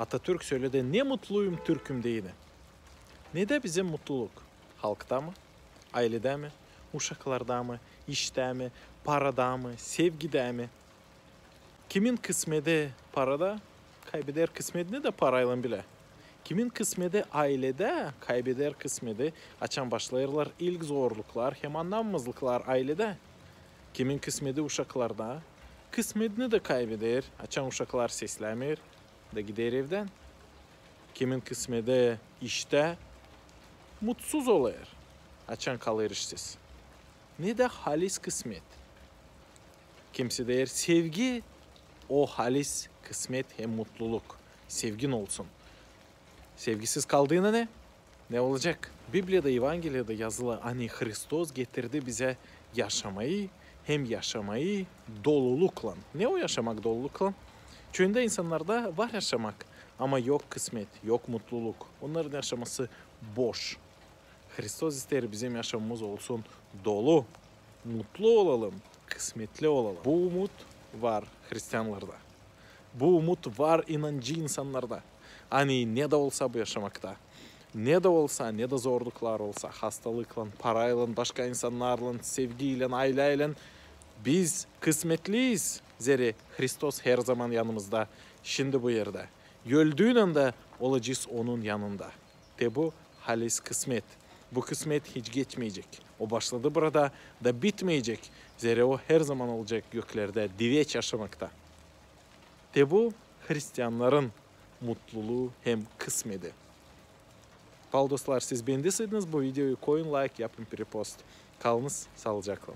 Atatürk söyledi, ne mutluyum Türk'üm deyini. Ne de bizim mutluluk? Halkta mı? Ailede mi? Uşaklarda mı? İşte mi? Parada mı? Sevgide mi? Kimin kısmeti parada? Kaybeder kısmetini de parayla bile. Kimin kısmeti ailede? Kaybeder kısmeti. Açan başlayırlar ilk zorluklar, hem anlamazlıklar ailede. Kimin kısmeti uşaklarda? Kısmetini de kaybeder. Açan uşaklar seslemir de gider evden. Kimin kısmeti işte mutsuz olayır. Açan kalır işsiz. Ne de halis kısmet. Kimse der sevgi, o halis kısmet hem mutluluk. Sevgin olsun. Sevgisiz kaldığında ne? Ne olacak? Biblia'da, Evangelia'da yazılı hani Hristos getirdi bize yaşamayı, hem yaşamayı dolulukla. Ne o yaşamak dolulukla? Çünkü insanlarda var yaşamak ama yok kısmet, yok mutluluk. Onların yaşaması boş. Hristos ister bizim yaşamımız olsun dolu, mutlu olalım, kısmetli olalım. Bu umut var Hristiyanlarda. Bu umut var inancı insanlarda. Hani ne de olsa bu yaşamakta. Ne de olsa, ne de zorluklar olsa, hastalıkla, parayla, başka insanlarla, sevgiyle, aileyle biz kısmetliyiz. Zeri Hristos her zaman yanımızda, şimdi bu yerde. Öldüğün anda olacağız onun yanında. De bu halis kısmet. Bu kısmet hiç geçmeyecek. O başladı burada da bitmeyecek. Zeri o her zaman olacak göklerde, diveç yaşamakta. De bu Hristiyanların mutluluğu hem kısmeti. Dostlar, siz beğendiyseniz bu videoyu koyun, like yapın, repost. Kalınız sağlıcakla.